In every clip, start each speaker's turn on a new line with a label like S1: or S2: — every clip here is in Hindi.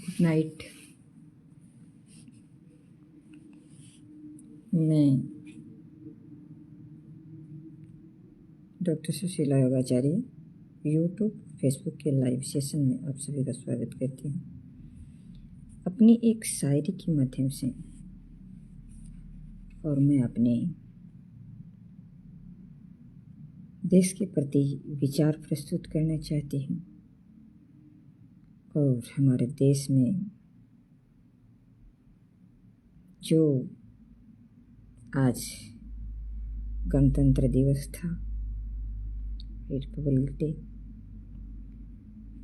S1: Good night. मैं डॉक्टर सुशीला योगाचार्य यूट्यूब फेसबुक के लाइव सेशन में आप सभी का स्वागत करती हूँ। अपनी एक शायरी के माध्यम से और मैं अपने देश के प्रति विचार प्रस्तुत करना चाहती हूँ और हमारे देश में जो आज गणतंत्र दिवस था, रिपब्लिक डे,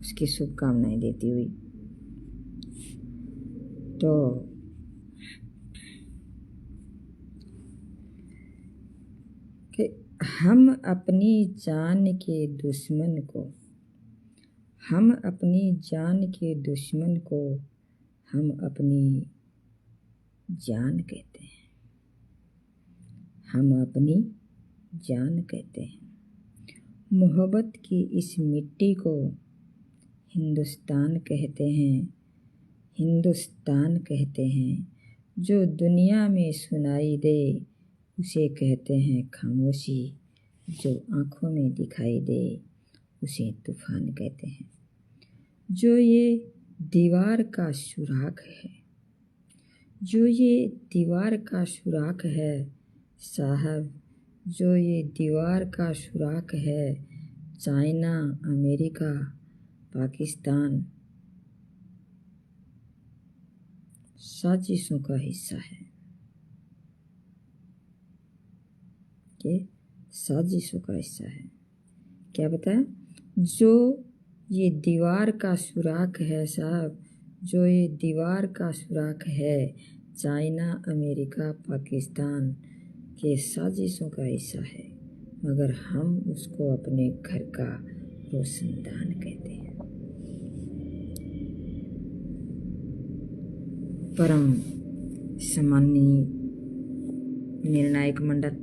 S1: उसकी शुभकामनाएं देती हुई तो कि हम अपनी जान के दुश्मन को हम अपनी जान कहते हैं। मोहब्बत की इस मिट्टी को हिंदुस्तान कहते हैं। जो दुनिया में सुनाई दे उसे कहते हैं खामोशी, जो आँखों में दिखाई दे उसे तूफान कहते हैं। जो ये दीवार का सुराख है साहब, जो ये दीवार का सुराख है, चाइना, अमेरिका, पाकिस्तान साजिशों का हिस्सा है। क्या बताया? जो ये दीवार का सुराख है साहब, जो ये दीवार का सुराख है, चाइना, अमेरिका, पाकिस्तान के साजिशों का हिस्सा है, मगर हम उसको अपने घर का रोशनदान कहते हैं। परम सम्माननीय निर्णायक मंडल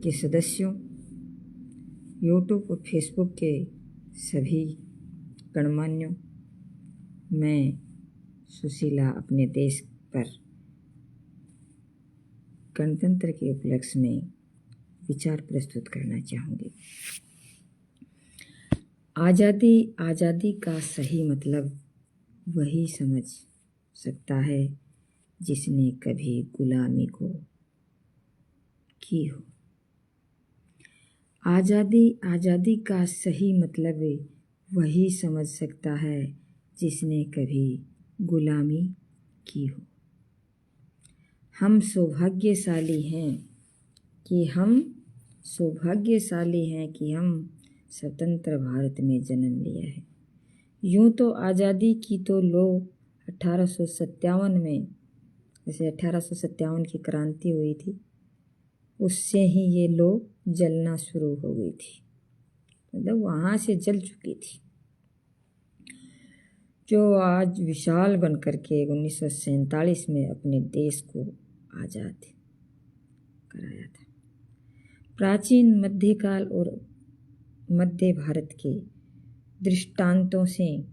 S1: के सदस्यों, यूट्यूब और फेसबुक के सभी गणमान्यों, मैं सुशीला अपने देश पर गणतंत्र के उपलक्ष्य में विचार प्रस्तुत करना चाहूँगी। आज़ादी का सही मतलब वही समझ सकता है जिसने कभी गुलामी को की हो। आज़ादी का सही मतलब वही समझ सकता है जिसने कभी गुलामी की हो। हम सौभाग्यशाली हैं कि हम स्वतंत्र भारत में जन्म लिया है। यूँ तो आज़ादी की तो लोग 1857 में, जैसे 1857 की क्रांति हुई थी, उससे ही ये लोग जलना शुरू हो गई थी, मतलब वहाँ से जल चुकी थी। जो आज विशाल बन करके 1947 में अपने देश को आज़ाद कराया था। प्राचीन मध्यकाल और मध्य भारत के दृष्टांतों से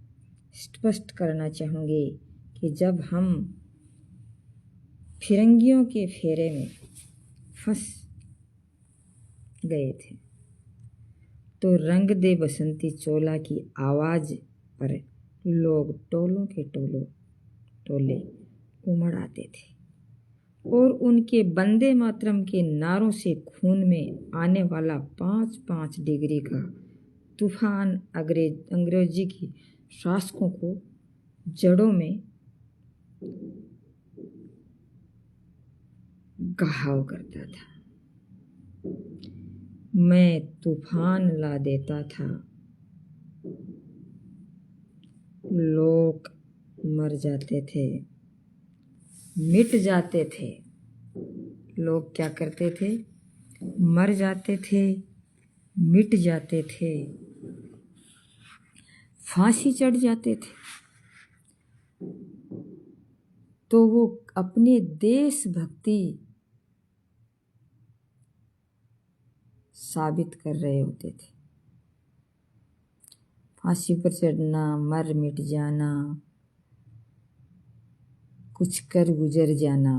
S1: स्पष्ट करना चाहूँगी कि जब हम फिरंगियों के फेरे में फंस गए थे तो रंग दे बसंती चोला की आवाज़ पर लोग टोलों के टोले उमड़ आते थे और उनके वंदे मातरम के नारों से खून में आने वाला 5-5 डिग्री का तूफान अंग्रेजी की शासकों को जड़ों में घाव करता था। मैं तूफान ला देता था, लोग मर जाते थे, मिट जाते थे। लोग क्या करते थे? मर जाते थे, मिट जाते थे, फांसी चढ़ जाते थे। तो वो अपने देशभक्ति साबित कर रहे होते थे। फांसी पर चढ़ना, मर मिट जाना, कुछ कर गुजर जाना।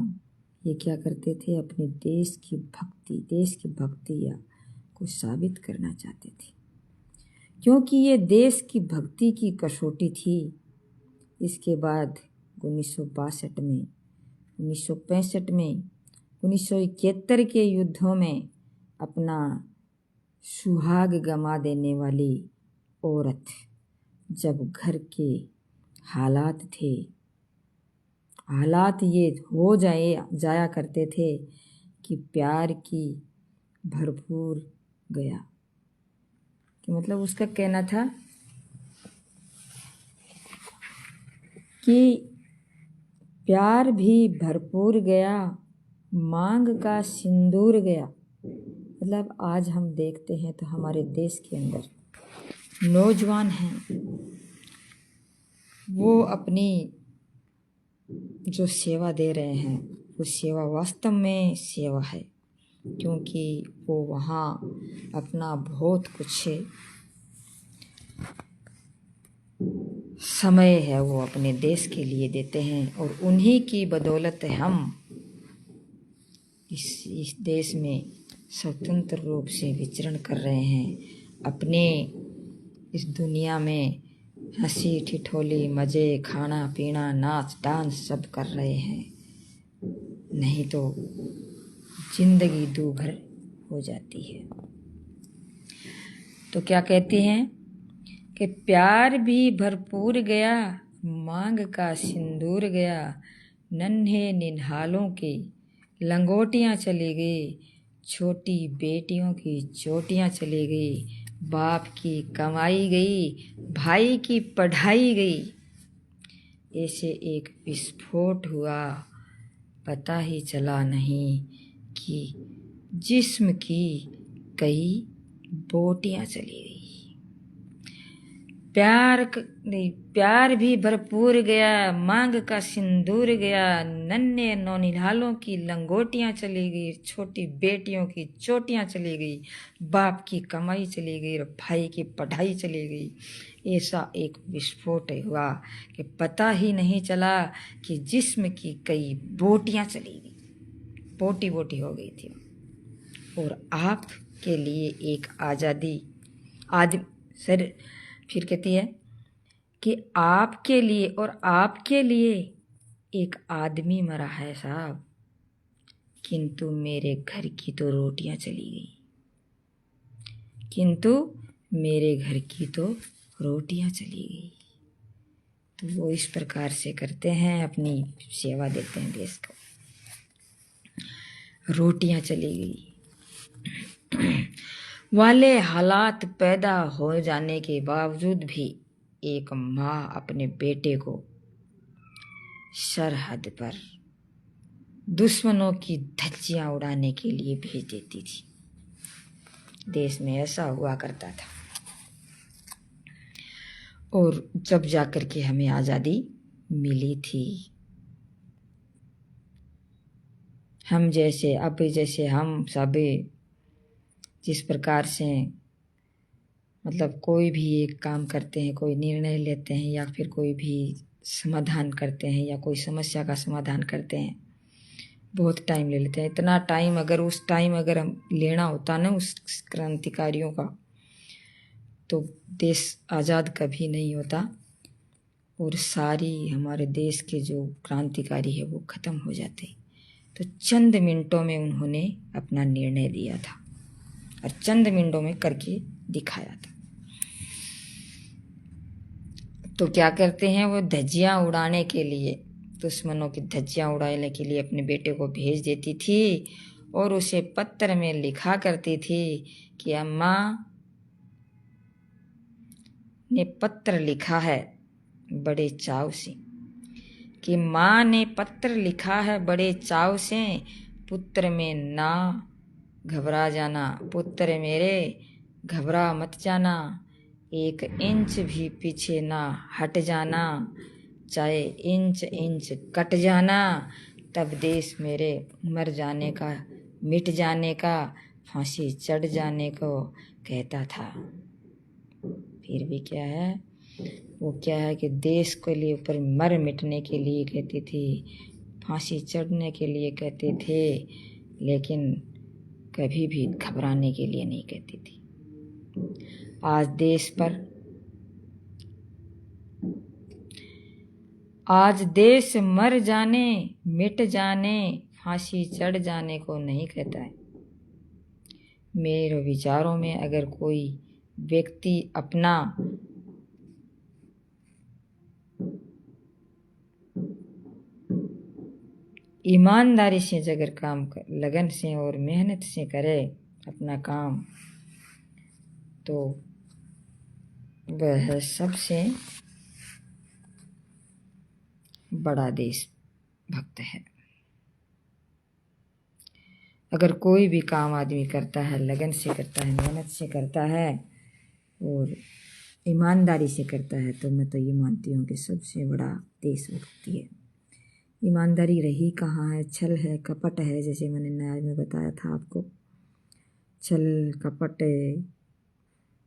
S1: ये क्या करते थे? अपने देश की भक्ति या को साबित करना चाहते थे, क्योंकि ये देश की भक्ति की कसौटी थी। इसके बाद 1962 में, 1965 में, 1971 के युद्धों में अपना सुहाग गंवा देने वाली औरत, जब घर के हालात ये हो जाया करते थे कि प्यार की भरपूर गया, कि मतलब उसका कहना था कि प्यार भी भरपूर गया, मांग का सिंदूर गया। मतलब आज हम देखते हैं तो हमारे देश के अंदर नौजवान हैं, वो अपनी जो सेवा दे रहे हैं वो सेवा वास्तव में सेवा है, क्योंकि वो वहाँ अपना बहुत कुछ समय है वो अपने देश के लिए देते हैं, और उन्हीं की बदौलत हम इस देश में स्वतंत्र रूप से विचरण कर रहे हैं। अपने इस दुनिया में हंसी ठिठोली मज़े, खाना पीना, नाच डांस सब कर रहे हैं, नहीं तो जिंदगी दूभर हो जाती है। तो क्या कहते हैं कि प्यार भी भरपूर गया, मांग का सिंदूर गया, नन्हे निन्हालों की लंगोटियाँ चली गई, छोटी बेटियों की चोटियाँ चली गई, बाप की कमाई गई, भाई की पढ़ाई गई। ऐसे एक विस्फोट हुआ, पता ही चला नहीं कि जिस्म की कई बोटियाँ चली गई। प्यार भी भरपूर गया, मांग का सिंदूर गया, नन्हे नौनिहालों की लंगोटियाँ चली गई, छोटी बेटियों की चोटियाँ चली गई, बाप की कमाई चली गई और भाई की पढ़ाई चली गई। ऐसा एक विस्फोट हुआ कि पता ही नहीं चला कि जिस्म की कई बोटियाँ चली गई, बोटी बोटी हो गई थी। और आपके लिए एक आज़ादी फिर कहती है कि आपके लिए और आपके लिए एक आदमी मरा है साहब, किंतु मेरे घर की तो रोटियां चली गई, किंतु मेरे घर की तो रोटियां चली गई। तो वो इस प्रकार से करते हैं, अपनी सेवा देते हैं देश को। रोटियां चली गई वाले हालात पैदा हो जाने के बावजूद भी एक माँ अपने बेटे को सरहद पर दुश्मनों की धज्जियां उड़ाने के लिए भेज देती थी। देश में ऐसा हुआ करता था। और जब जाकर के हमें आज़ादी मिली थी, जैसे हम सब जिस प्रकार से मतलब कोई भी एक काम करते हैं, कोई निर्णय लेते हैं या फिर कोई भी समाधान करते हैं या कोई समस्या का समाधान करते हैं, बहुत टाइम ले लेते हैं। इतना टाइम अगर हम लेना होता ना उस क्रांतिकारियों का, तो देश आज़ाद कभी नहीं होता और सारी हमारे देश के जो क्रांतिकारी है वो ख़त्म हो जाते। तो चंद मिनटों में उन्होंने अपना निर्णय दिया था और चंद मिनटों में करके दिखाया था। तो क्या करते हैं, वो धज्जियां उड़ाने के लिए, दुश्मनों की धज्जियां उड़ाने के लिए अपने बेटे को भेज देती थी और उसे पत्र में लिखा करती थी कि अम्मा ने पत्र लिखा है बड़े चाव से, कि माँ ने पत्र लिखा है बड़े चाव से, पुत्र में ना घबरा जाना, पुत्र मेरे घबरा मत जाना, एक इंच भी पीछे ना हट जाना, चाहे इंच इंच कट जाना, तब देश मेरे मर जाने का, मिट जाने का, फांसी चढ़ जाने को कहता था। फिर भी क्या है, वो क्या है कि देश के लिए ऊपर मर मिटने के लिए कहती थी, फांसी चढ़ने के लिए कहते थे, लेकिन कभी भी घबराने के लिए नहीं कहती थी। आज देश मर जाने, मिट जाने, फांसी चढ़ जाने को नहीं कहता है। मेरे विचारों में अगर कोई व्यक्ति अपना ईमानदारी से अगर काम कर, लगन से और मेहनत से करे अपना काम, तो वह सबसे बड़ा देशभक्त है। अगर कोई भी काम आदमी करता है, लगन से करता है, मेहनत से करता है और ईमानदारी से करता है, तो मैं तो ये मानती हूँ कि सबसे बड़ा देशभक्ति है। ईमानदारी रही कहाँ है? छल है, कपट है, जैसे मैंने न्याय में बताया था आपको। छल, कपट,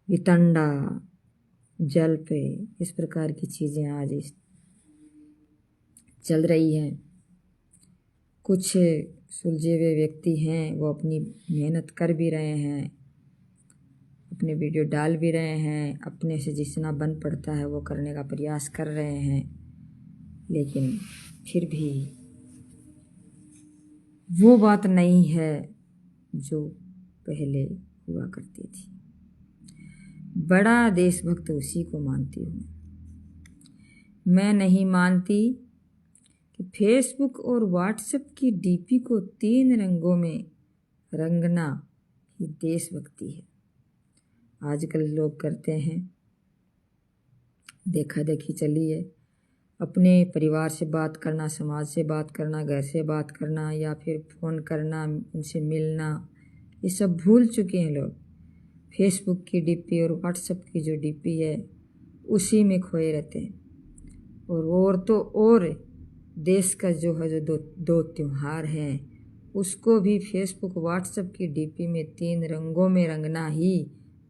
S1: वितंडा, जल्प, इस प्रकार की चीज़ें आज चल रही हैं। कुछ सुलझे हुए व्यक्ति हैं, वो अपनी मेहनत कर भी रहे हैं, अपने वीडियो डाल भी रहे हैं, अपने से जितना बन पड़ता है वो करने का प्रयास कर रहे हैं, लेकिन फिर भी वो बात नहीं है जो पहले हुआ करती थी। बड़ा देशभक्त उसी को मानती हूँ। मैं नहीं मानती कि फेसबुक और व्हाट्सएप की डीपी को 3 रंगों में रंगना ही देशभक्ति है। आजकल लोग करते हैं, देखा देखी चली है। अपने परिवार से बात करना, समाज से बात करना, घर से बात करना या फिर फ़ोन करना, उनसे मिलना, ये सब भूल चुके हैं लोग। फेसबुक की डीपी और व्हाट्सएप की जो डीपी है उसी में खोए रहते हैं। और तो और देश का जो है जो दो त्यौहार हैं उसको भी फेसबुक व्हाट्सएप की डीपी में 3 रंगों में रंगना ही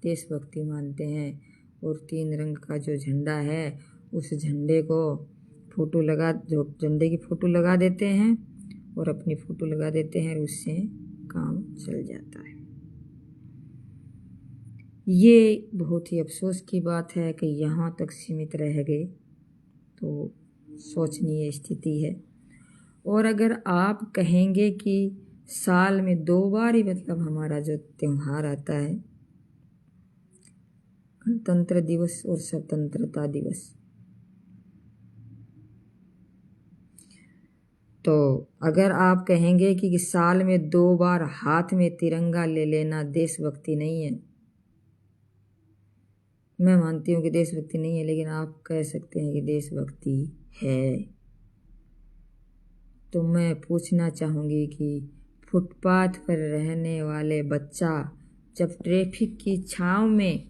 S1: देशभक्ति मानते हैं। और 3 रंग का जो झंडा है उस झंडे को झंडे की फ़ोटो लगा देते हैं और अपनी फ़ोटो लगा देते हैं, और उससे काम चल जाता है। ये बहुत ही अफसोस की बात है कि यहाँ तक सीमित रह गए, तो सोचनीय स्थिति है। और अगर आप कहेंगे कि साल में 2 बार ही मतलब हमारा जो त्यौहार आता है, गणतंत्र दिवस और स्वतंत्रता दिवस, तो अगर आप कहेंगे कि साल में 2 बार हाथ में तिरंगा ले लेना देशभक्ति नहीं है, मैं मानती हूँ कि देशभक्ति नहीं है, लेकिन आप कह सकते हैं कि देशभक्ति है। तो मैं पूछना चाहूँगी कि फुटपाथ पर रहने वाले बच्चा जब ट्रैफिक की छाँव में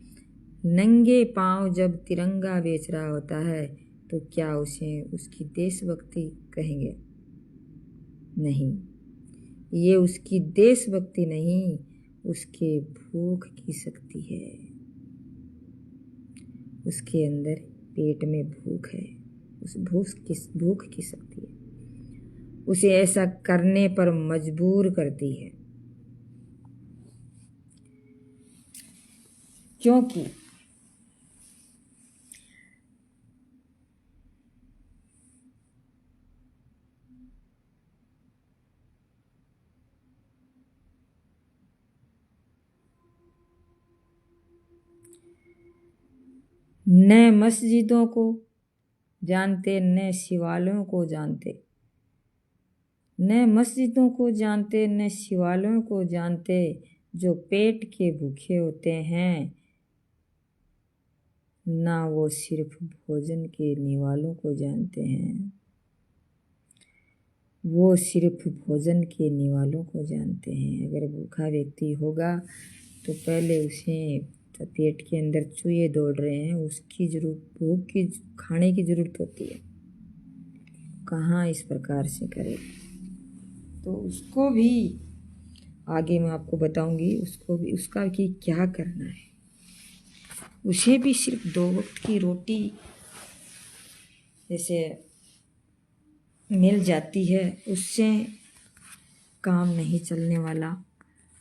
S1: नंगे पांव जब तिरंगा बेच रहा होता है, तो क्या उसे उसकी देशभक्ति कहेंगे? नहीं, ये उसकी देशभक्ति नहीं, उसके भूख की शक्ति है। उसके अंदर पेट में भूख है, उस भूख की शक्ति है, उसे ऐसा करने पर मजबूर करती है। क्योंकि न मस्जिदों को जानते, न शिवालयों को जानते, न मस्जिदों को जानते, न शिवालयों को जानते, जो पेट के भूखे होते हैं, ना वो सिर्फ भोजन के निवालों को जानते हैं, वो सिर्फ भोजन के निवालों को जानते हैं। अगर भूखा व्यक्ति होगा तो पहले उसे पेट के अंदर चूहे दौड़ रहे हैं, उसकी भूख की खाने की ज़रूरत होती है, कहाँ इस प्रकार से करे। तो उसको भी आगे मैं आपको बताऊंगी, उसको भी उसका कि क्या करना है। उसे भी सिर्फ 2 वक्त की रोटी जैसे मिल जाती है उससे काम नहीं चलने वाला।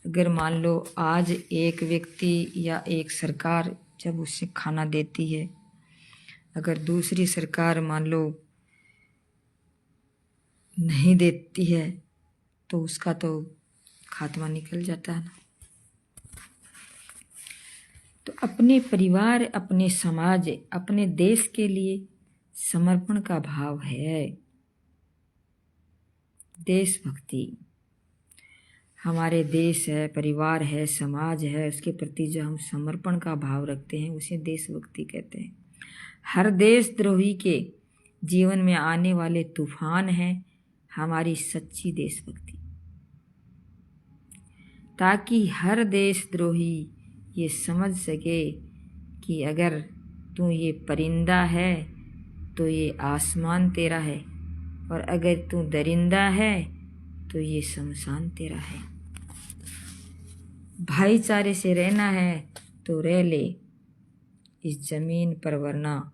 S1: अगर मान लो आज एक व्यक्ति या एक सरकार जब उससे खाना देती है, अगर दूसरी सरकार मान लो नहीं देती है तो उसका तो खात्मा निकल जाता है ना। तो अपने परिवार, अपने समाज, अपने देश के लिए समर्पण का भाव है। देशभक्ति, हमारे देश है, परिवार है, समाज है, उसके प्रति जो हम समर्पण का भाव रखते हैं उसे देशभक्ति कहते हैं। हर देशद्रोही के जीवन में आने वाले तूफान हैं हमारी सच्ची देशभक्ति, ताकि हर देशद्रोही ये समझ सके कि अगर तू ये परिंदा है तो ये आसमान तेरा है, और अगर तू दरिंदा है तो ये शमशान तेरा है। भाईचारे से रहना है तो रह ले इस जमीन पर, वरना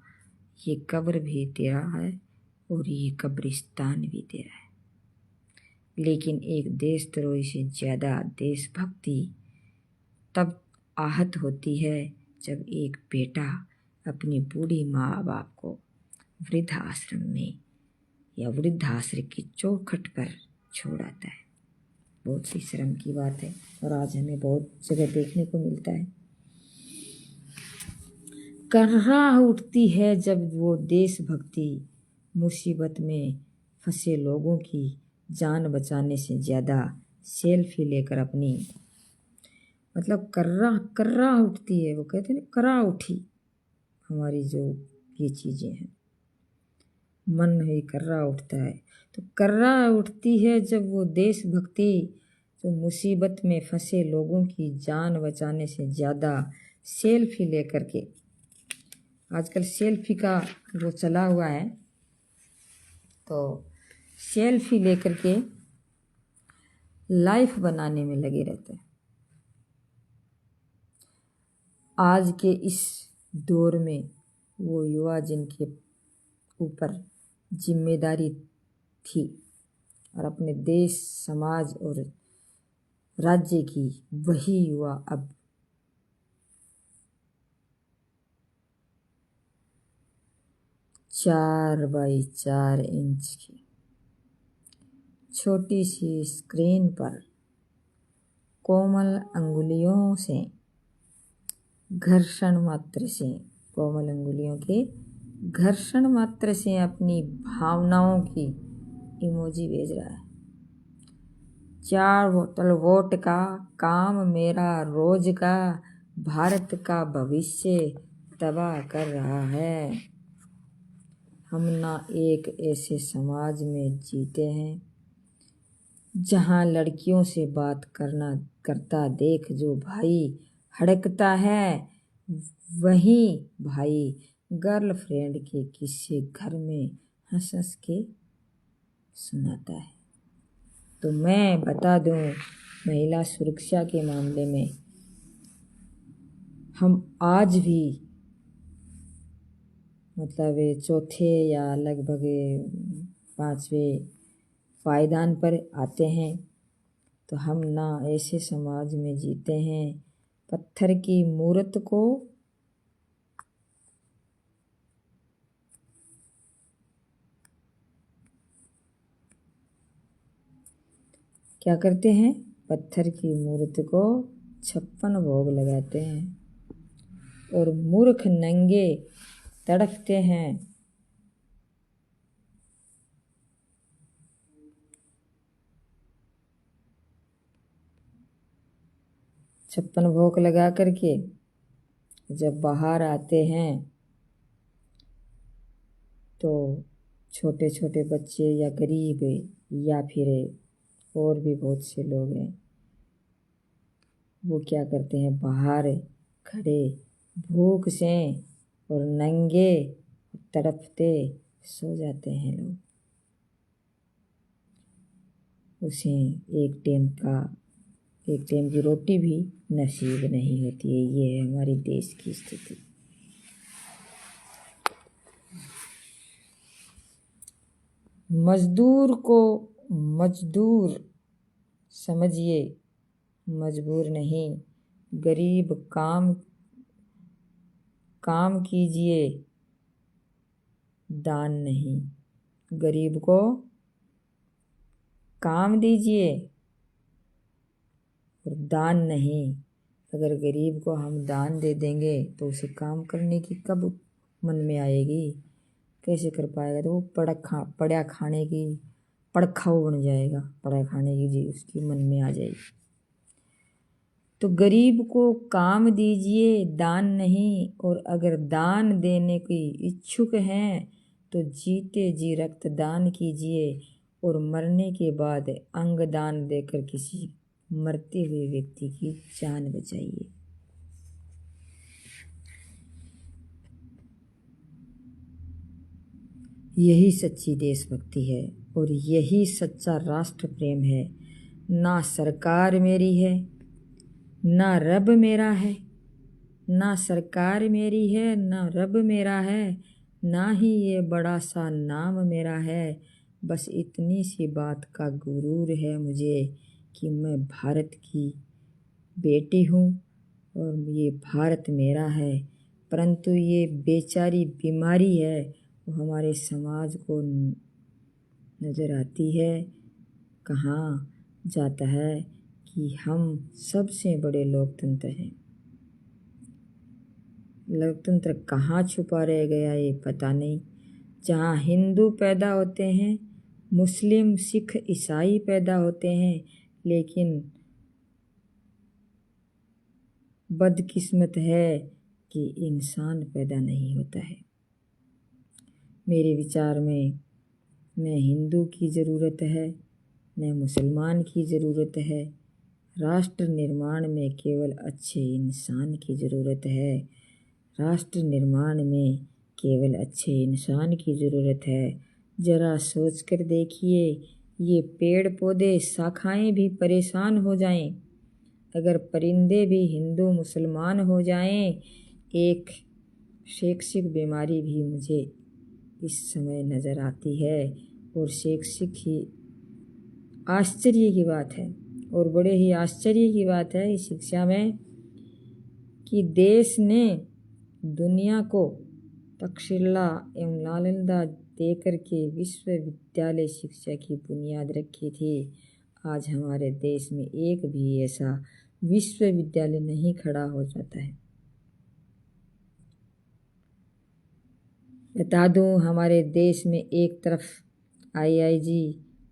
S1: ये कब्र भी तेरा है और ये कब्रिस्तान भी तेरा है। लेकिन एक देशद्रोही से ज़्यादा देशभक्ति तब आहत होती है जब एक बेटा अपनी बूढ़ी माँ बाप को वृद्धाश्रम में या वृद्धाश्रम की चौखट पर छोड़ आता है। बहुत सी शर्म की बात है और आज हमें बहुत जगह देखने को मिलता है। कर्राह उठती है जब वो देशभक्ति मुसीबत में फंसे लोगों की जान बचाने से ज़्यादा सेल्फी लेकर अपनी, मतलब कर्राह उठती है। वो कहते हैं करा उठी हमारी जो ये चीज़ें हैं, मन ही कर्रा उठता है। तो कर्रा उठती है जब वो देशभक्ति जो मुसीबत में फंसे लोगों की जान बचाने से ज़्यादा सेल्फी लेकर के, आजकल सेल्फी का जो चला हुआ है, तो सेल्फी लेकर के लाइफ बनाने में लगे रहते हैं। आज के इस दौर में वो युवा जिनके ऊपर जिम्मेदारी थी और अपने देश, समाज और राज्य की, वही युवा अब 4x4 इंच की छोटी सी स्क्रीन पर कोमल अंगुलियों से, घर्षण मात्र से, कोमल अंगुलियों के घर्षण मात्र से अपनी भावनाओं की इमोजी भेज रहा है। 4 बोतल वोट का काम मेरा रोज का भारत का भविष्य तबाह कर रहा है। हम ना एक ऐसे समाज में जीते हैं जहां लड़कियों से बात करता देख जो भाई हड़कता है, वही भाई गर्लफ्रेंड के किस्से घर में हंस हंस के सुनाता है। तो मैं बता दूं, महिला सुरक्षा के मामले में हम आज भी मतलब चौथे या लगभग 5वें पायदान पर आते हैं। तो हम ना ऐसे समाज में जीते हैं पत्थर की मूर्त को क्या करते हैं, पत्थर की मूर्त को 56 भोग लगाते हैं और मूर्ख नंगे तड़पते हैं। छप्पन भोग लगा करके जब बाहर आते हैं तो छोटे छोटे बच्चे या गरीब या फिर और भी बहुत से लोग हैं, वो क्या करते हैं, बाहर खड़े भूख से और नंगे तड़पते सो जाते हैं लोग। उसे एक टाइम की रोटी भी नसीब नहीं होती है। ये है हमारे देश की स्थिति। मजदूर को मजदूर समझिए, मजबूर नहीं। गरीब काम काम कीजिए, दान नहीं। गरीब को काम दीजिए और दान नहीं। अगर गरीब को हम दान दे देंगे तो उसे काम करने की कब मन में आएगी, कैसे कर पाएगा? तो वो पड़ा खाने की पड़खाऊ बन जाएगा, पड़ा खाने की जी उसकी मन में आ जाएगी। तो गरीब को काम दीजिए, दान नहीं। और अगर दान देने की इच्छुक हैं तो जीते जी रक्तदान कीजिए और मरने के बाद अंग दान देकर किसी मरते हुए व्यक्ति की जान बचाइए। यही सच्ची देशभक्ति है और यही सच्चा राष्ट्र प्रेम है। ना सरकार मेरी है, ना रब मेरा है। ना सरकार मेरी है, ना रब मेरा है, ना ही ये बड़ा सा नाम मेरा है। बस इतनी सी बात का गुरूर है मुझे कि मैं भारत की बेटी हूँ और ये भारत मेरा है। परंतु ये बेचारी बीमारी है वो हमारे समाज को नज़र आती है। कहाँ जाता है कि हम सबसे बड़े लोकतंत्र हैं। लोकतंत्र कहाँ छुपा रह गया ये पता नहीं। जहाँ हिंदू पैदा होते हैं, मुस्लिम सिख ईसाई पैदा होते हैं, लेकिन बदकिस्मत है कि इंसान पैदा नहीं होता है। मेरे विचार में न हिंदू की ज़रूरत है न मुसलमान की ज़रूरत है। राष्ट्र निर्माण में केवल अच्छे इंसान की ज़रूरत है। राष्ट्र निर्माण में केवल अच्छे इंसान की ज़रूरत है। ज़रा सोच कर देखिए, ये पेड़ पौधे शाखाएं भी परेशान हो जाएं, अगर परिंदे भी हिंदू मुसलमान हो जाएं। एक शैक्षिक बीमारी भी मुझे इस समय नज़र आती है और शैक्षिक ही आश्चर्य की बात है और बड़े ही आश्चर्य की बात है इस शिक्षा में कि देश ने दुनिया को तक्षशिला एवं नालंदा देकर के विश्वविद्यालय शिक्षा की बुनियाद रखी थी। आज हमारे देश में एक भी ऐसा विश्वविद्यालय नहीं खड़ा हो जाता है। बता दूं, हमारे देश में एक तरफ IIG,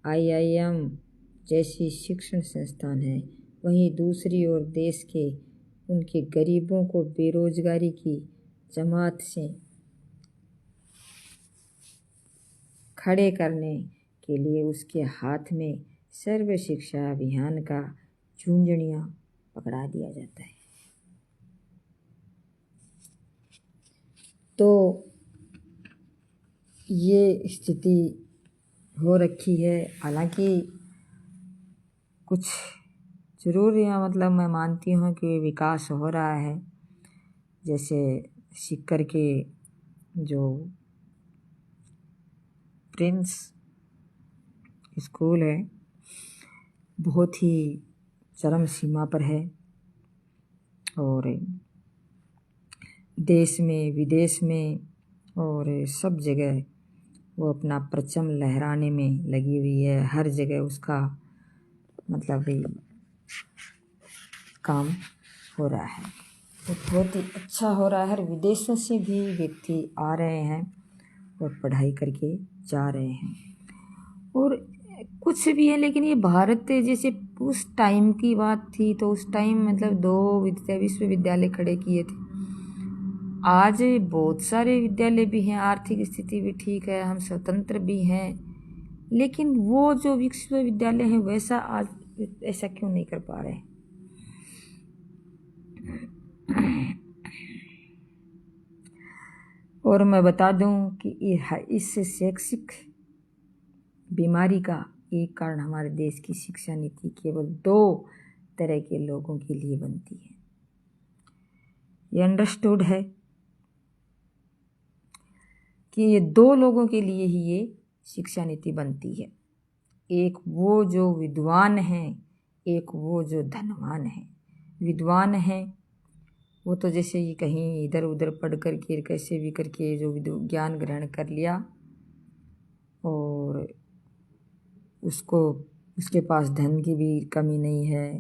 S1: IIM जैसी शिक्षण संस्थान है, वहीं दूसरी ओर देश के उनके गरीबों को बेरोजगारी की जमात से खड़े करने के लिए उसके हाथ में सर्व शिक्षा अभियान का झुंझुनिया पकड़ा दिया जाता है। तो ये स्थिति हो रखी है। हालांकि कुछ ज़रूर यहाँ मतलब मैं मानती हूँ कि विकास हो रहा है। जैसे सीकर के जो प्रिंस स्कूल है बहुत ही चरम सीमा पर है और देश में विदेश में और सब जगह वो अपना परचम लहराने में लगी हुई है। हर जगह उसका मतलब भी काम हो रहा है, तो बहुत ही अच्छा हो रहा है। विदेशों से भी व्यक्ति आ रहे हैं और पढ़ाई करके जा रहे हैं। और कुछ भी है, लेकिन ये भारत जैसे उस टाइम की बात थी तो उस टाइम मतलब 2 विश्वविद्यालय खड़े किए थे। आज बहुत सारे विद्यालय भी हैं, आर्थिक स्थिति भी ठीक है, हम स्वतंत्र भी हैं, लेकिन वो जो विश्वविद्यालय हैं वैसा आज ऐसा क्यों नहीं कर पा रहे? और मैं बता दूं कि इस शैक्षिक बीमारी का एक कारण हमारे देश की शिक्षा नीति केवल 2 तरह के लोगों के लिए बनती है। ये अंडरस्टूड है कि ये 2 लोगों के लिए ही ये शिक्षा नीति बनती है। एक वो जो विद्वान हैं, एक वो जो धनवान हैं। विद्वान हैं वो तो जैसे ही कहीं इधर उधर पढ़ कर के कैसे भी करके जो ज्ञान ग्रहण कर लिया और उसको उसके पास धन की भी कमी नहीं है,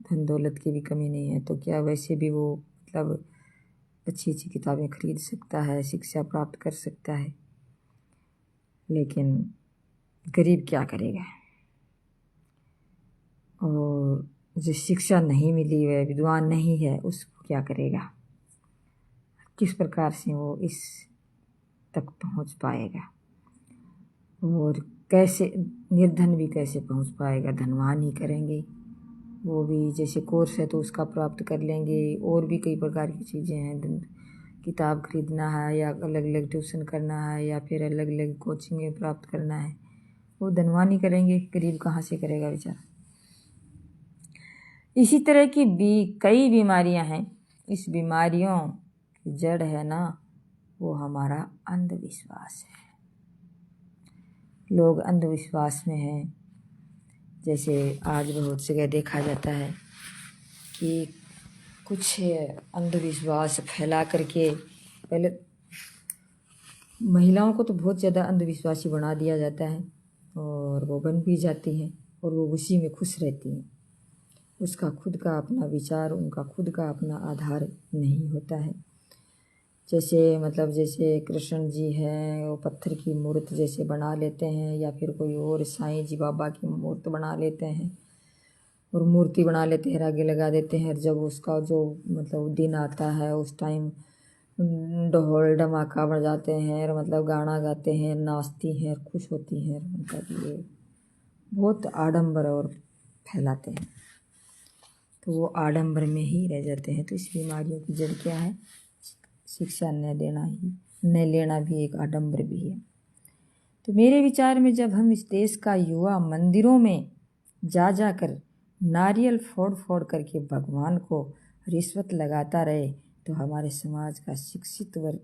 S1: धन दौलत की भी कमी नहीं है, तो क्या वैसे भी वो मतलब अच्छी अच्छी किताबें खरीद सकता है, शिक्षा प्राप्त कर सकता है। लेकिन गरीब क्या करेगा? और जो शिक्षा नहीं मिली है, विद्वान नहीं है, उसको क्या करेगा? किस प्रकार से वो इस तक पहुंच पाएगा? और कैसे निर्धन भी कैसे पहुंच पाएगा? धनवान ही करेंगे। वो भी जैसे कोर्स है तो उसका प्राप्त कर लेंगे। और भी कई प्रकार की चीज़ें हैं, किताब खरीदना है या अलग अलग ट्यूशन करना है या फिर अलग अलग कोचिंग प्राप्त करना है, वो धनवान ही करेंगे। गरीब कहाँ से करेगा बेचारा? इसी तरह की कई बीमारियां हैं। इस बीमारियों की जड़ है ना, वो हमारा अंधविश्वास है। लोग अंधविश्वास में हैं। जैसे आज बहुत जगह देखा जाता है कि कुछ अंधविश्वास फैला करके, पहले महिलाओं को तो बहुत ज़्यादा अंधविश्वासी बना दिया जाता है और वो बन भी जाती हैं और वो उसी में खुश रहती हैं। उसका खुद का अपना विचार, उनका खुद का अपना आधार नहीं होता है। जैसे कृष्ण जी हैं, वो पत्थर की मूर्त जैसे बना लेते हैं या फिर कोई और साईं जी बाबा की मूर्त बना लेते हैं और मूर्ति बना लेते हैं, आगे लगा देते हैं। जब उसका जो दिन आता है उस टाइम ढोल ढमाका बजाते हैं और गाना गाते हैं, नाचती हैं, खुश होती हैं। ये बहुत आडंबर और फैलाते हैं, तो वो आडंबर में ही रह जाते हैं। तो इस बीमारियों की जड़ क्या है? शिक्षा न लेना भी एक आडंबर भी है। तो मेरे विचार में जब हम इस देश का युवा मंदिरों में जा कर नारियल फोड़ फोड़ करके भगवान को रिश्वत लगाता रहे, तो हमारे समाज का शिक्षित वर्ग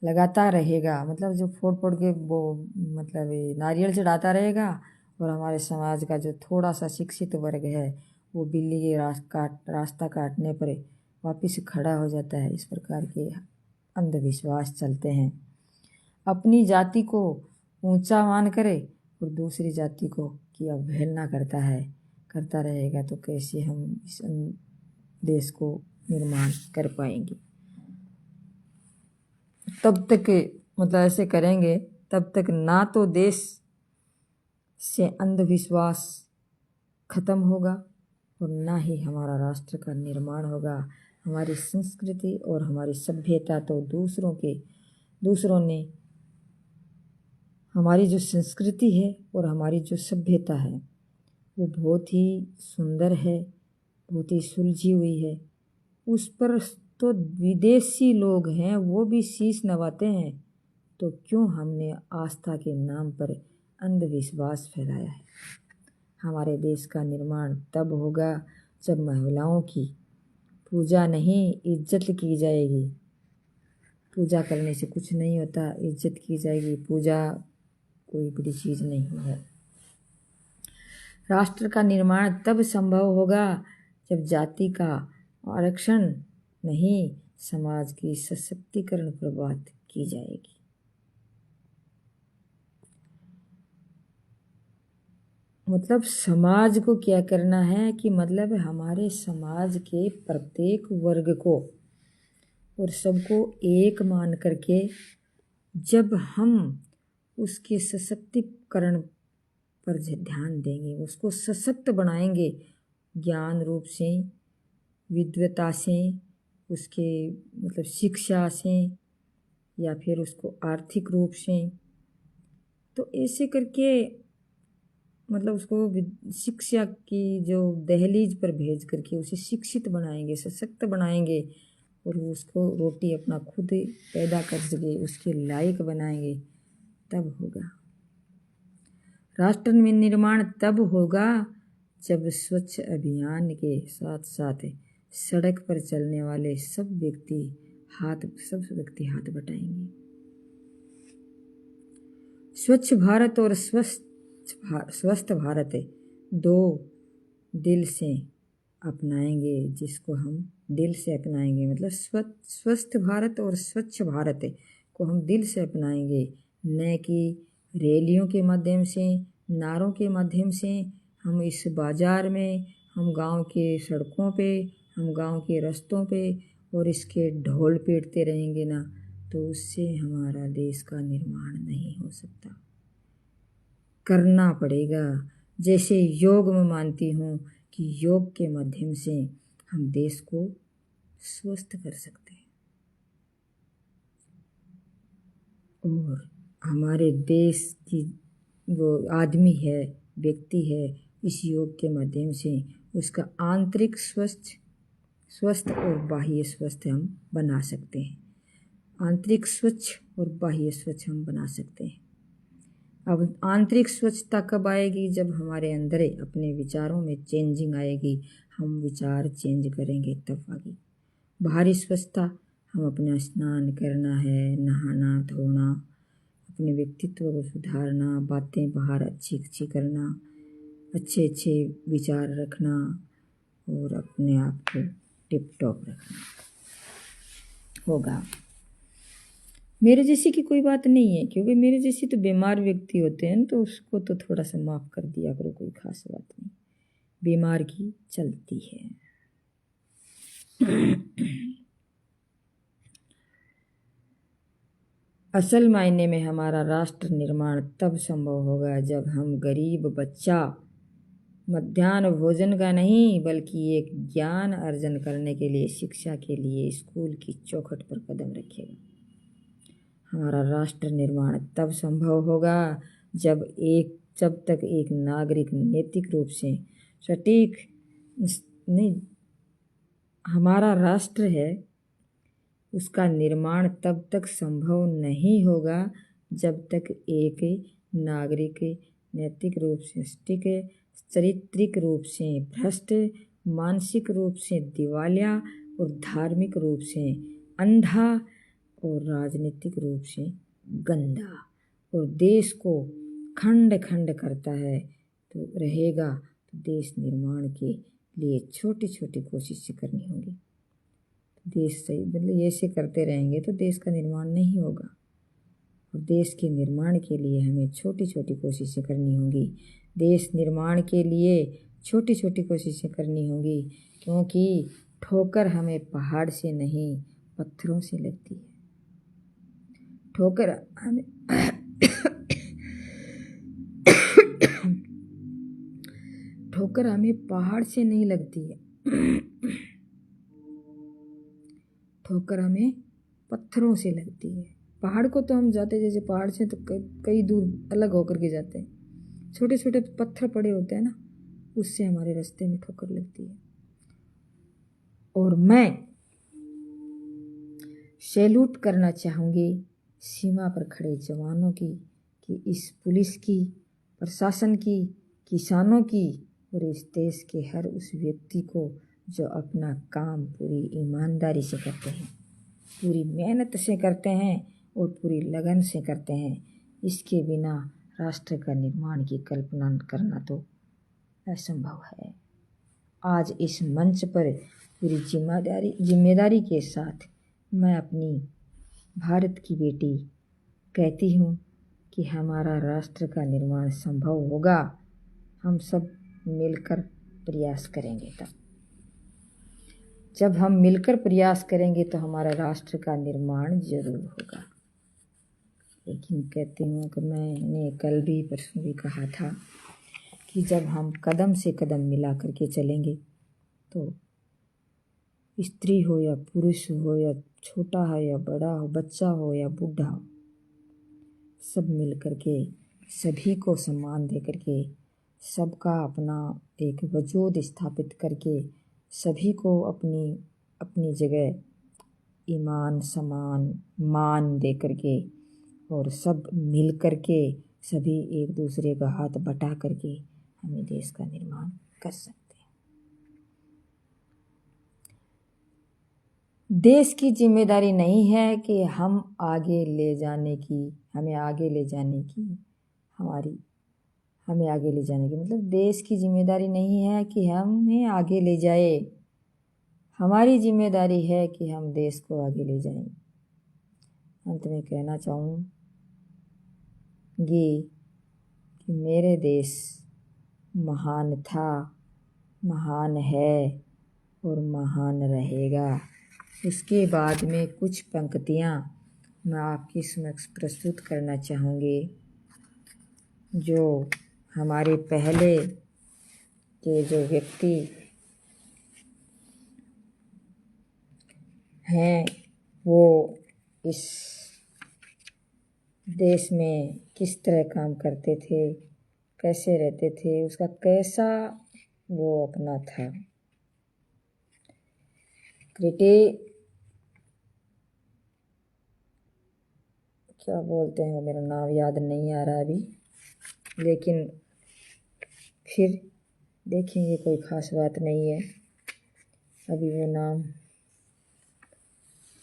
S1: लगाता रहेगा। जो फोड़ फोड़ के वो नारियल चढ़ाता रहेगा और हमारे समाज का जो थोड़ा सा शिक्षित वर्ग है वो बिल्ली के रास्ता काटने पर वापिस खड़ा हो जाता है। इस प्रकार के अंधविश्वास चलते हैं। अपनी जाति को ऊंचा मान करे और दूसरी जाति को की अवहेलना करता रहेगा, तो कैसे हम इस देश को निर्माण कर पाएंगे? तब तक ऐसे करेंगे तब तक ना तो देश से अंधविश्वास खत्म होगा और ना ही हमारा राष्ट्र का निर्माण होगा। हमारी संस्कृति और हमारी सभ्यता तो दूसरों ने हमारी जो संस्कृति है और हमारी जो सभ्यता है वो बहुत ही सुंदर है, बहुत ही सुलझी हुई है। उस पर तो विदेशी लोग हैं वो भी शीश नवाते हैं। तो क्यों हमने आस्था के नाम पर अंधविश्वास फैलाया है? हमारे देश का निर्माण तब होगा जब महिलाओं की पूजा नहीं, इज्जत की जाएगी। पूजा करने से कुछ नहीं होता, इज्जत की जाएगी। पूजा कोई बड़ी चीज़ नहीं है। राष्ट्र का निर्माण तब संभव होगा जब जाति का आरक्षण नहीं, समाज की सशक्तिकरण पर बात की जाएगी। समाज को क्या करना है कि हमारे समाज के प्रत्येक वर्ग को और सबको एक मान करके जब हम उसके सशक्तिकरण पर ध्यान देंगे, उसको सशक्त बनाएंगे, ज्ञान रूप से, विद्वता से, उसके शिक्षा से या फिर उसको आर्थिक रूप से, तो ऐसे करके उसको शिक्षा की जो दहलीज पर भेज करके उसे शिक्षित बनाएंगे, सशक्त बनाएंगे और उसको रोटी अपना खुद पैदा कर सके, उसके लायक बनाएंगे, तब होगा। राष्ट्र में निर्माण तब होगा जब स्वच्छ अभियान के साथ साथ सड़क पर चलने वाले सब व्यक्ति हाथ बटाएंगे। स्वच्छ भारत और स्वस्थ भारत दो दिल से अपनाएंगे, जिसको हम दिल से अपनाएंगे, मतलब स्वस्थ भारत और स्वच्छ भारत को हम दिल से अपनाएंगे, न कि रैलियों के माध्यम से, नारों के माध्यम से। हम इस बाज़ार में, हम गांव के सड़कों पे, हम गांव के रास्तों पे और इसके ढोल पीटते रहेंगे ना, तो उससे हमारा देश का निर्माण नहीं हो सकता। करना पड़ेगा। जैसे योग में मानती हूँ कि योग के माध्यम से हम देश को स्वस्थ कर सकते हैं और हमारे देश की वो आदमी है, व्यक्ति है, इस योग के माध्यम से उसका आंतरिक स्वस्थ और बाह्य स्वस्थ हम बना सकते हैं। आंतरिक स्वच्छ और बाह्य स्वच्छ हम बना सकते हैं। अब आंतरिक स्वच्छता कब आएगी? जब हमारे अंदर अपने विचारों में चेंजिंग आएगी, हम विचार चेंज करेंगे तब आगे। बाहरी स्वच्छता, हम अपना स्नान करना है, नहाना धोना, अपने व्यक्तित्व को सुधारना, बातें बाहर अच्छी अच्छी करना, अच्छे अच्छे विचार रखना और अपने आप को टिप टॉप रखना होगा। मेरे जैसी की कोई बात नहीं है, क्योंकि मेरे जैसी तो बीमार व्यक्ति होते हैं, तो उसको तो थोड़ा सा माफ़ कर दिया करो, कोई खास बात नहीं, बीमार की चलती है। असल मायने में हमारा राष्ट्र निर्माण तब संभव होगा जब हम गरीब बच्चा मध्याह्न भोजन का नहीं, बल्कि एक ज्ञान अर्जन करने के लिए, शिक्षा के लिए स्कूल की चौखट पर कदम रखेगा। हमारा राष्ट्र निर्माण तब संभव होगा जब तक एक नागरिक नैतिक रूप से सटीक नहीं, हमारा राष्ट्र है, उसका निर्माण तब तक संभव नहीं होगा जब तक एक नागरिक नैतिक रूप से सटीक, चारित्रिक रूप से भ्रष्ट, मानसिक रूप से दिवालिया और धार्मिक रूप से अंधा और राजनीतिक रूप से गंदा और देश को खंड खंड करता है तो रहेगा। तो देश निर्माण के लिए छोटी छोटी कोशिशें करनी होगी। देश सही, मतलब ऐसे करते रहेंगे तो देश का निर्माण नहीं होगा, और देश के निर्माण के लिए हमें छोटी छोटी कोशिशें करनी होंगी। देश निर्माण के लिए छोटी छोटी कोशिशें करनी होंगी, क्योंकि ठोकर हमें पहाड़ से नहीं पत्थरों से लगती है। ठोकर हमें ठोकर हमें पहाड़ से नहीं लगती है, ठोकर हमें पत्थरों से लगती है। पहाड़ को तो हम जाते, जैसे पहाड़ से तो कई दूर अलग होकर के जाते हैं, छोटे छोटे पत्थर पड़े होते हैं ना, उससे हमारे रास्ते में ठोकर लगती है। और मैं सैल्यूट करना चाहूँगी सीमा पर खड़े जवानों की, कि इस पुलिस की, प्रशासन की, किसानों की और इस देश के हर उस व्यक्ति को जो अपना काम पूरी ईमानदारी से करते हैं, पूरी मेहनत से करते हैं और पूरी लगन से करते हैं। इसके बिना राष्ट्र का निर्माण की कल्पना करना तो असंभव है। आज इस मंच पर पूरी जिम्मेदारी के साथ मैं अपनी भारत की बेटी कहती हूँ कि हमारा राष्ट्र का निर्माण संभव होगा, हम सब मिलकर प्रयास करेंगे। तब जब हम मिलकर प्रयास करेंगे तो हमारा राष्ट्र का निर्माण जरूर होगा। लेकिन कहती हूँ कि मैंने कल भी परसों भी कहा था कि जब हम कदम से कदम मिला करके चलेंगे तो स्त्री हो या पुरुष हो या छोटा हो या बड़ा हो, बच्चा हो या बूढ़ा हो, सब मिल करके, सभी को सम्मान दे करके, सबका अपना एक वजूद स्थापित करके, सभी को अपनी अपनी जगह ईमान सम्मान मान दे करके, और सब मिल करके, सभी एक दूसरे का हाथ बटा करके हमें देश का निर्माण कर सकते हैं। देश की जिम्मेदारी नहीं है कि हमें आगे ले जाने की, हमें आगे ले जाने की, मतलब देश की जिम्मेदारी नहीं है कि हमें आगे ले जाए, हमारी जिम्मेदारी है कि हम देश को आगे ले जाएं। अंत में कहना चाहूँगी कि मेरे देश महान था, महान है और महान रहेगा। उसके बाद में कुछ पंक्तियाँ मैं आपके समक्ष प्रस्तुत करना चाहूँगी, जो हमारे पहले के जो व्यक्ति हैं वो इस देश में किस तरह काम करते थे, कैसे रहते थे, उसका कैसा वो अपना था। क्या बोलते हैं, मेरा नाम याद नहीं आ रहा अभी, लेकिन फिर देखेंगे, कोई ख़ास बात नहीं है, अभी वो नाम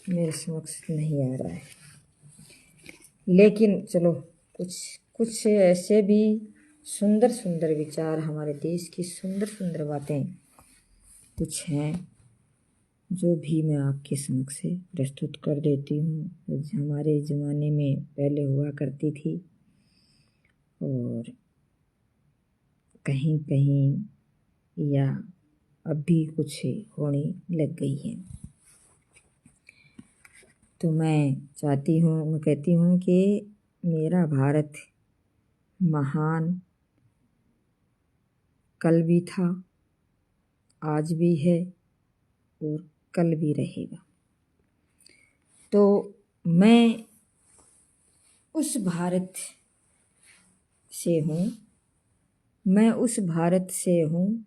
S1: मेरे समक्ष नहीं आ रहा है। लेकिन चलो, कुछ ऐसे भी सुंदर सुंदर विचार, हमारे देश की सुंदर सुंदर बातें कुछ हैं जो भी मैं आपके समक्ष से प्रस्तुत कर देती हूँ, जो हमारे ज़माने में पहले हुआ करती थी और कहीं कहीं या अब भी कुछ होने लग गई है। तो मैं कहती हूँ कि मेरा भारत महान कल भी था, आज भी है और कल भी रहेगा। तो मैं उस भारत से हूँ,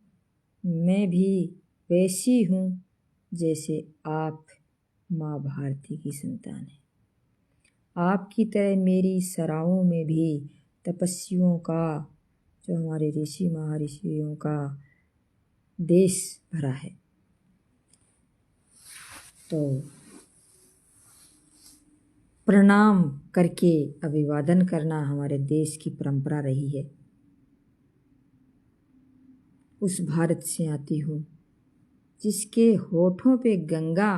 S1: मैं भी वैसी हूँ जैसे आप माँ भारती की संतान है। आपकी तरह मेरी सराओं में भी तपस्वियों का, जो हमारे ऋषि महर्षियों का देश भरा है। तो प्रणाम करके अभिवादन करना हमारे देश की परंपरा रही है। उस भारत से आती हूँ जिसके होठों पे गंगा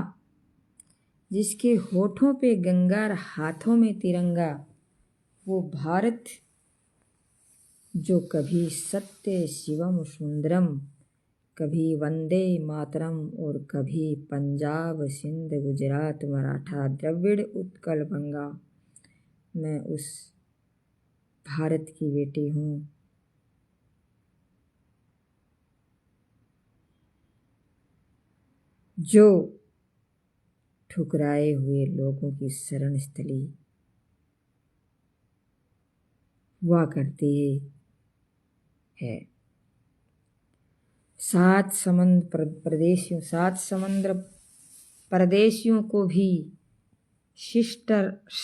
S1: और हाथों में तिरंगा, वो भारत जो कभी सत्य शिवम सुंदरम, कभी वंदे मातरम और कभी पंजाब सिंध गुजरात मराठा द्रविड़ उत्कल बंगा। मैं उस भारत की बेटी हूँ जो ठुकराए हुए लोगों की शरण स्थली हुआ करती है। सात समुद्र परदेशियों को भी सिस्टर्स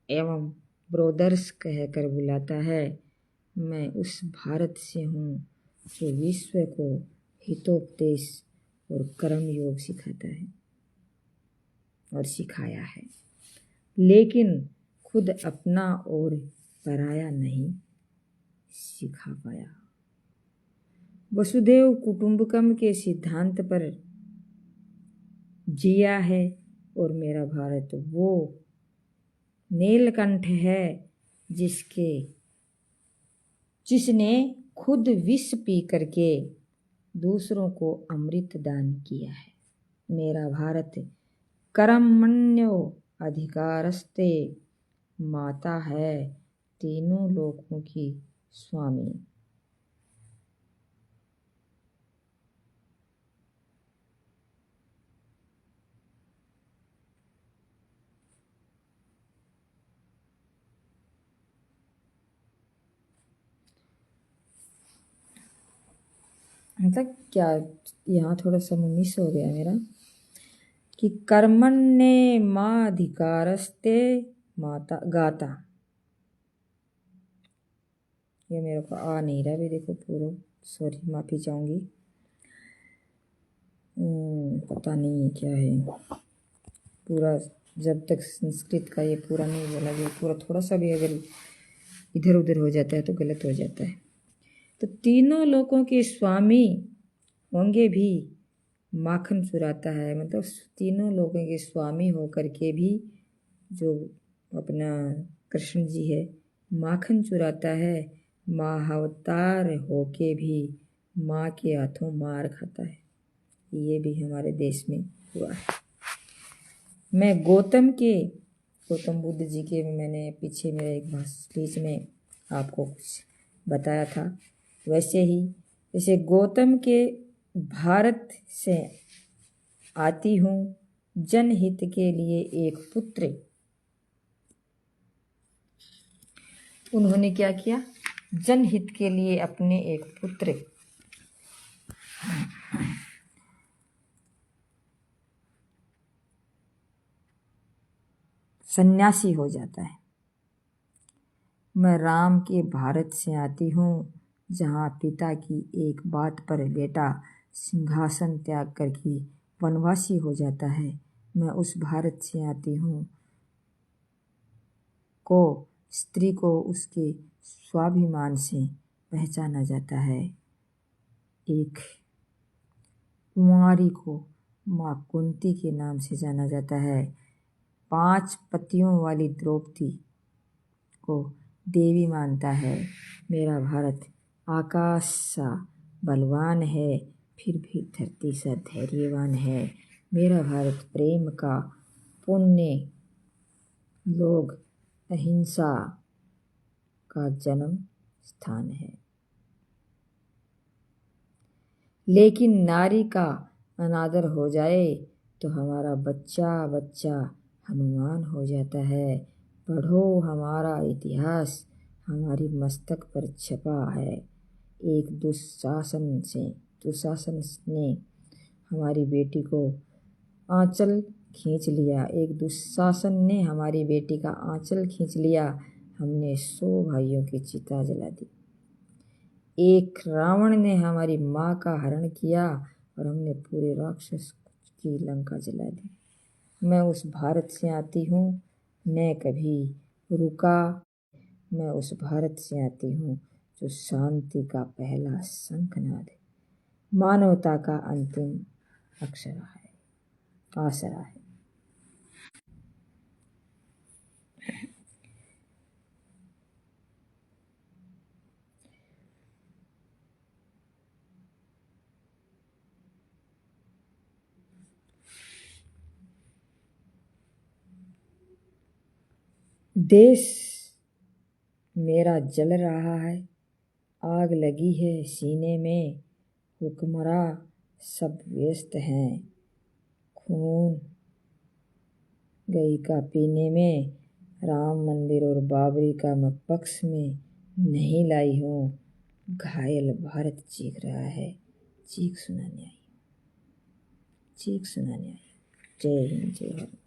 S1: एवं ब्रोदर्स कहकर बुलाता है। मैं उस भारत से हूँ जो विश्व को हितोपदेश और कर्म योग सिखाता है और सिखाया है, लेकिन खुद अपना और पराया नहीं सिखा पाया। वसुधैव कुटुंबकम के सिद्धांत पर जिया है और मेरा भारत वो नीलकंठ है जिसने खुद विष पी करके दूसरों को अमृत दान किया है। मेरा भारत कर्मण्यो अधिकारस्ते माता है, तीनों लोकों की स्वामी। मतलब क्या, यहाँ थोड़ा सा मिस हो गया मेरा, कि कर्मण्ये माँ अधिकारस्ते माता गाता, ये मेरे को आ नहीं रहा भी, देखो पूरा, सॉरी माफ़ी चाहूँगी, पता नहीं क्या है पूरा, जब तक संस्कृत का ये पूरा नहीं बोला गया, पूरा थोड़ा सा भी अगर इधर उधर हो जाता है तो गलत हो जाता है। तो तीनों लोगों के स्वामी होंगे भी माखन चुराता है, मतलब तीनों लोगों के स्वामी होकर के भी जो अपना कृष्ण जी है माखन चुराता है, महाअवतार होके भी माँ के हाथों मार खाता है। ये भी हमारे देश में हुआ है। मैं गौतम बुद्ध जी के मैंने पीछे मेरे एक स्पीच में आपको कुछ बताया था, वैसे ही जैसे गौतम के भारत से आती हूँ जनहित के लिए एक पुत्र, उन्होंने क्या किया, जनहित के लिए अपने एक पुत्र सन्यासी हो जाता है। मैं राम के भारत से आती हूँ जहाँ पिता की एक बात पर बेटा सिंहासन त्याग करके वनवासी हो जाता है। मैं उस भारत से आती हूँ को स्त्री को उसके स्वाभिमान से पहचाना जाता है। एक कुंवारी को माँ कुंती के नाम से जाना जाता है। 5 पतियों वाली द्रौपदी को देवी मानता है। मेरा भारत आकाश सा बलवान है, फिर भी धरती सा धैर्यवान है। मेरा भारत प्रेम का पुण्य लोग अहिंसा का जन्म स्थान है। लेकिन नारी का अनादर हो जाए तो हमारा बच्चा बच्चा हनुमान हो जाता है। पढ़ो हमारा इतिहास, हमारी मस्तक पर छपा है। एक दुशासन ने हमारी बेटी को आंचल खींच लिया। एक दुशासन ने हमारी बेटी का आंचल खींच लिया। हमने 100 भाइयों की चिता जला दी। एक रावण ने हमारी माँ का हरण किया और हमने पूरे राक्षस की लंका जला दी। मैं उस भारत से आती हूँ, न कभी रुका। मैं उस भारत से आती हूँ जो शांति का पहला शंखनाद है, मानवता का अंतिम अक्षरा है, आसरा है। देश मेरा जल रहा है, आग लगी है सीने में। हुक्मरां सब व्यस्त हैं खून गई का पीने में। राम मंदिर और बाबरी का मैं पक्ष में नहीं लाई हूँ। घायल भारत चीख रहा है, चीख सुनाने आई, चीख सुनाने आई। जय हिंद, जय भारत।